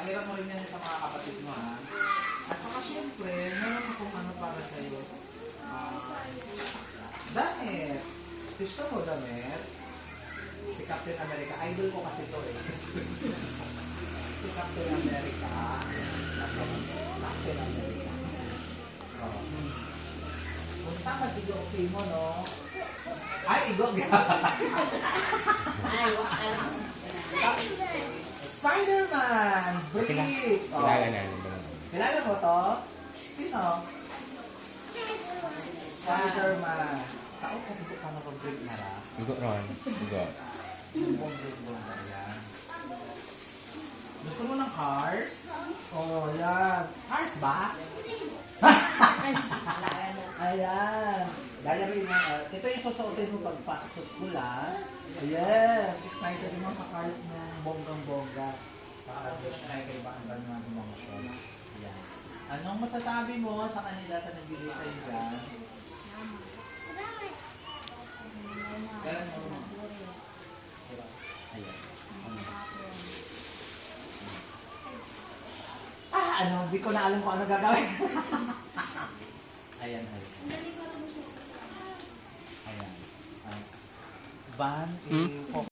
Pakiram mo rin yan sa mga kapatid mo, ha? At saka syempre, meron akong ano para sa'yo. Damit. Gusto mo damit? Si Captain America. Idol ko kasi to eh. Si Captain America. Captain America. Oh. Punta mag-igo okay mo, no? Ay, igo! Ay, wala. Spider-Man! Brief! Oh. Kilala na. Kilala mo to? Sino? Spider-Man. Tao ko hindi ka nakapag-break na ra. Igo ron. Igo. Bong-bong-bong yan. Gusto mo ng cars? Oh, yan. Cars ba? Ayan. Dahil rin na, ito yung susuotin mo pagpasok sa school, ha? Ayan. Excited mo sa cars ng bonggang-bongga. Para siya ay kaibahan ba ng mga emosyon. Ayan. Anong masasabi mo sa kanila sa nagbigay sa'yo dyan? Kailan mo? Ayan. Ano? Hindi ko na alam kung ano gagawin. Ayan, ayan. Ayan. Van,